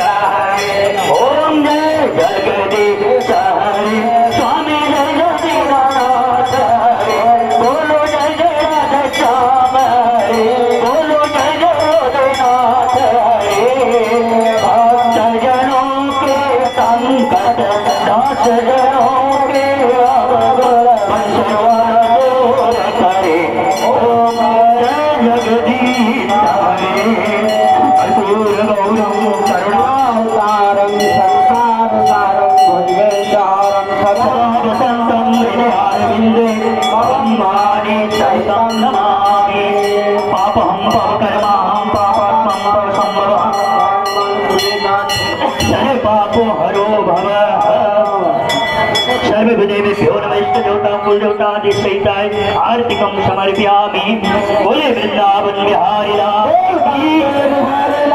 ओम जय जगदीश हरे स्वामी जय जगन्नाथ हरे बोलो जय जय राधा श्याम हरे बोलो जय जय रघुनाथ हरे भक्त जनों के संकट दास जनों के अवगुण वंशवान दूर करे ओम जय जगदीश हरे असूर गौरव करुणावतारं संसारसारं भुजगेन्द्रहारं सदा वसन्तं हृदयारविन्दे ब्रह्माणि सहितं नमामि पापहं पापकर्माहं पापात्मं पापसंभवं सर्व पापो हरो भव सर्वदेवेभ्यो नमः कुलदेवतादि सहिताय आरतिकं समर्पयामि बोले वृंदावन बिहारी लाल की